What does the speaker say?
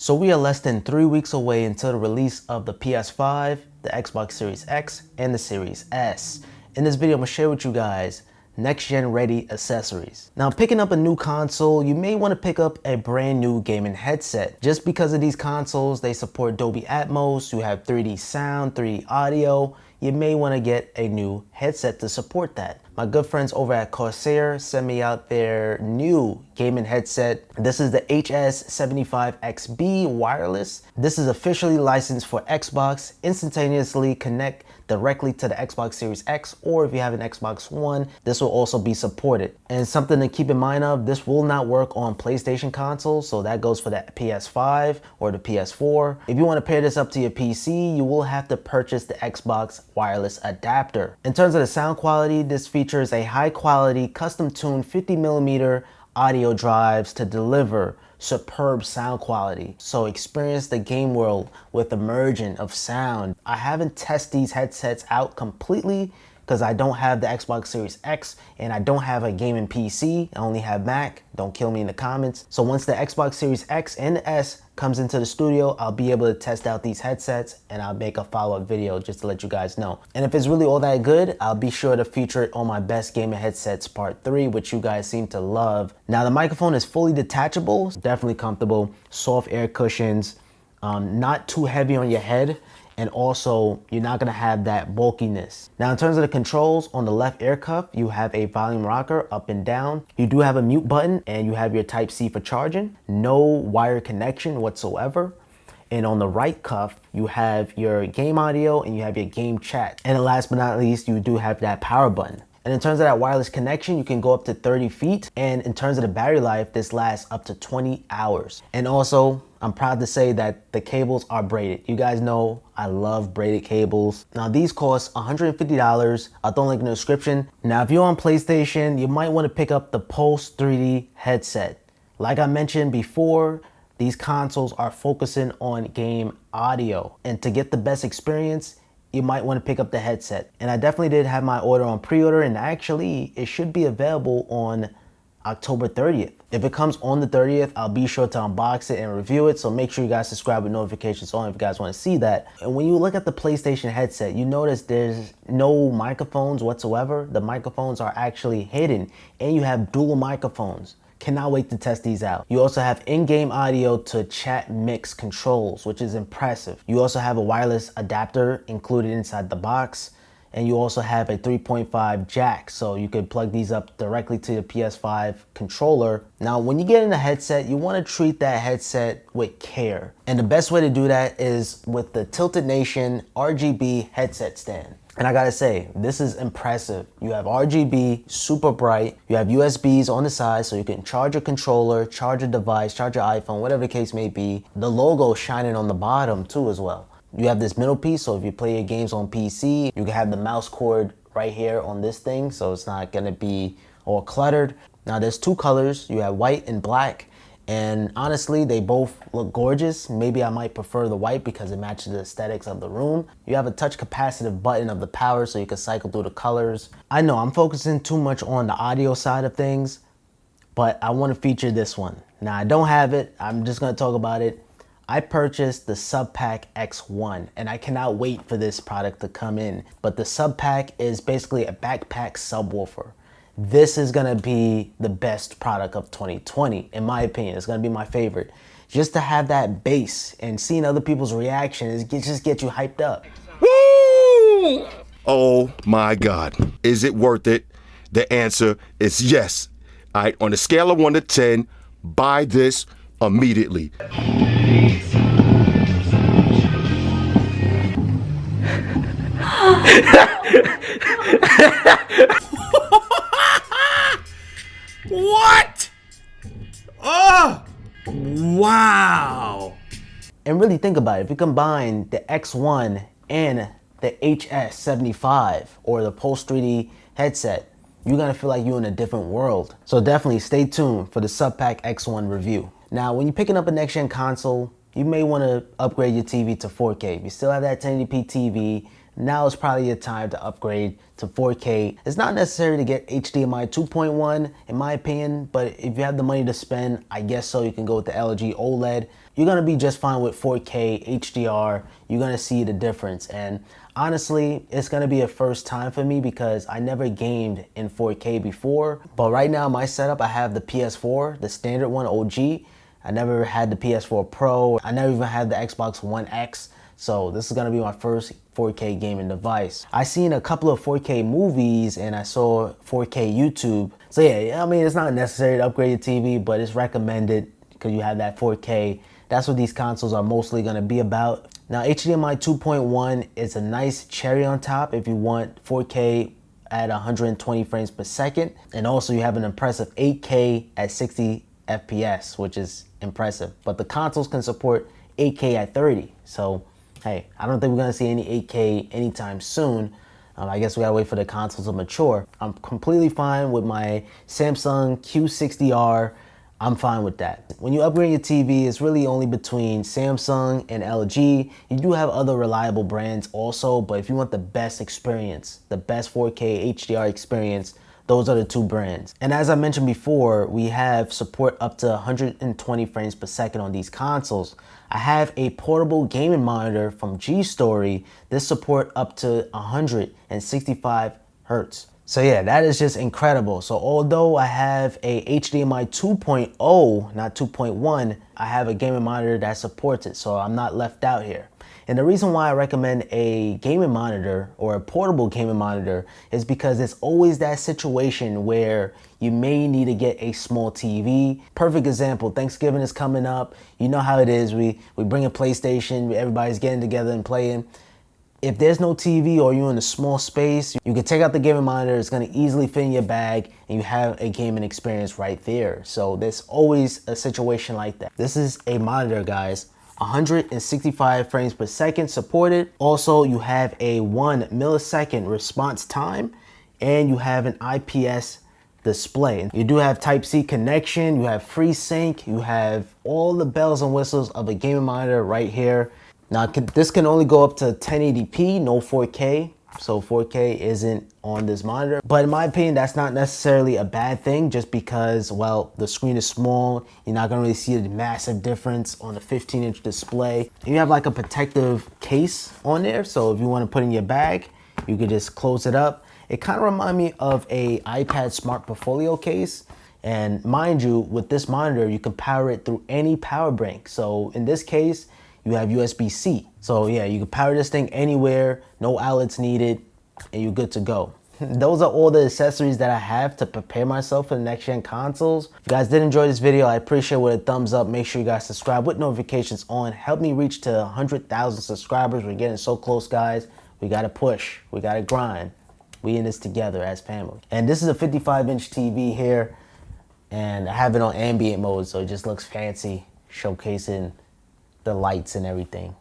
So we are less than 3 weeks away until the release of the PS5, the Xbox Series X, and the Series S. In this video, I'm gonna share with you guys next-gen ready accessories. Now, picking up a new console, you may want to pick up a brand new gaming headset. Just because of these consoles, they support Dolby Atmos, you have 3D sound, 3D audio, you may want to get a new headset to support that. My good friends over at Corsair sent me out their new gaming headset. This is the HS75XB wireless. This is officially licensed for Xbox, instantaneously connect directly to the Xbox Series X, or if you have an Xbox One, this will also be supported. And something to keep in mind of, this will not work on PlayStation consoles, so that goes for the PS5 or the PS4. If you want to pair this up to your PC, you will have to purchase the Xbox wireless adapter. In terms of the sound quality, this features a high quality, custom tuned 50mm audio drives to deliver superb sound quality. So experience the game world with immersion of sound. I haven't tested these headsets out completely because I don't have the Xbox Series X and I don't have a gaming PC. I only have Mac. Don't kill me in the comments. So once the Xbox Series X and the S comes into the studio, I'll be able to test out these headsets and I'll make a follow-up video just to let you guys know. And if it's really all that good, I'll be sure to feature it on my best gaming headsets part 3, which you guys seem to love. Now the microphone is fully detachable, definitely comfortable, soft air cushions, not too heavy on your head. And also, you're not gonna have that bulkiness. Now, in terms of the controls, on the left ear cuff, you have a volume rocker up and down. You do have a mute button and you have your Type-C for charging. No wire connection whatsoever. And on the right cuff, you have your game audio and you have your game chat. And last but not least, you do have that power button. And in terms of that wireless connection, you can go up to 30 feet. And in terms of the battery life, this lasts up to 20 hours. And also, I'm proud to say that the cables are braided. You guys know I love braided cables. Now these cost $150. I'll throw a link in the description. Now if you're on PlayStation, you might want to pick up the Pulse 3D headset. Like I mentioned before, these consoles are focusing on game audio. And to get the best experience, you might want to pick up the headset. And I definitely did have my order on pre-order, and actually it should be available on October 30th. If it comes on the 30th, I'll be sure to unbox it and review it. So make sure you guys subscribe with notifications on if you guys want to see that. And when you look at the PlayStation headset, you notice there's no microphones whatsoever. The microphones are actually hidden and you have dual microphones. Cannot wait to test these out. You also have in-game audio to chat mix controls, which is impressive. You also have a wireless adapter included inside the box. And you also have a 3.5 jack, so you could plug these up directly to your PS5 controller. Now, when you get in a headset, you want to treat that headset with care. And the best way to do that is with the Tilted Nation RGB headset stand. And I gotta say, this is impressive. You have RGB, super bright. You have USBs on the side so you can charge your controller, charge your device, charge your iPhone, whatever the case may be. The logo shining on the bottom too as well. You have this middle piece, so if you play your games on PC, you can have the mouse cord right here on this thing, so it's not gonna be all cluttered. Now there's two colors, you have white and black, and honestly, they both look gorgeous. Maybe I might prefer the white because it matches the aesthetics of the room. You have a touch capacitive button of the power so you can cycle through the colors. I know I'm focusing too much on the audio side of things, but I wanna feature this one. Now I don't have it, I'm just gonna talk about it. I purchased the SubPac X1 and I cannot wait for this product to come in. But the SubPac is basically a backpack subwoofer. This is gonna be the best product of 2020, in my opinion. It's gonna be my favorite. Just to have that bass and seeing other people's reactions, just get you hyped up. Woo! Oh my God. Is it worth it? The answer is yes. All right, on a scale of 1 to 10, buy this immediately. What? Oh, wow. And really think about it. If you combine the X1 and the HS75 or the Pulse 3D headset, you're gonna feel like you're in a different world. So definitely stay tuned for the SubPac X1 review. Now, when you're picking up a next-gen console, you may wanna upgrade your TV to 4K. If you still have that 1080p TV, now is probably your time to upgrade to 4K. It's not necessary to get HDMI 2.1 in my opinion, but if you have the money to spend, I guess so, you can go with the LG OLED. you're gonna be just fine with 4K, HDR. You're gonna see the difference. And honestly, it's gonna be a first time for me because I never gamed in 4K before. But right now, my setup, I have the PS4, the standard one, OG. I never had the PS4 Pro. I never even had the Xbox One X. So this is gonna be my first 4K gaming device. I seen a couple of 4K movies and I saw 4K YouTube. So yeah, I mean, it's not necessary to upgrade your TV, but it's recommended because you have that 4K. That's what these consoles are mostly gonna be about. Now, HDMI 2.1 is a nice cherry on top if you want 4K at 120 frames per second. And also you have an impressive 8K at 60 FPS, which is impressive. But the consoles can support 8K at 30. So, hey, I don't think we're gonna see any 8K anytime soon. I guess we gotta wait for the consoles to mature. I'm completely fine with my Samsung Q60R. I'm fine with that. When you upgrade your TV, it's really only between Samsung and LG. You do have other reliable brands also, but if you want the best experience, the best 4K HDR experience, those are the two brands. And as I mentioned before, we have support up to 120 frames per second on these consoles. I have a portable gaming monitor from G-Story. This support up to 165 Hertz. So yeah, that is just incredible. So although I have a HDMI 2.0, not 2.1, I have a gaming monitor that supports it. So I'm not left out here. And the reason why I recommend a gaming monitor or a portable gaming monitor is because it's always that situation where you may need to get a small TV. Perfect example, Thanksgiving is coming up. You know how it is. We bring a PlayStation, everybody's getting together and playing. If there's no TV or you're in a small space, you can take out the gaming monitor. It's gonna easily fit in your bag and you have a gaming experience right there. So there's always a situation like that. This is a monitor, guys. 165 frames per second supported. Also, you have a 1 millisecond response time and you have an IPS display. You do have Type-C connection, you have FreeSync, you have all the bells and whistles of a gaming monitor right here. Now, this can only go up to 1080p, no 4K. So 4K isn't on this monitor. But in my opinion, that's not necessarily a bad thing just because, well, the screen is small. You're not gonna really see a massive difference on a 15-inch display. And you have like a protective case on there. So if you wanna put in your bag, you could just close it up. It kind of reminds me of a iPad Smart Portfolio case. And mind you, with this monitor, you can power it through any power bank. So in this case, you have USB-C. So yeah, you can power this thing anywhere, no outlets needed, and you're good to go. Those are all the accessories that I have to prepare myself for the next gen consoles. If you guys did enjoy this video, I appreciate it with a thumbs up. Make sure you guys subscribe with notifications on. Help me reach to 100,000 subscribers. We're getting so close, guys. We gotta push, we gotta grind. We in this together as family. And this is a 55-inch TV here, and I have it on ambient mode, so it just looks fancy, showcasing the lights and everything.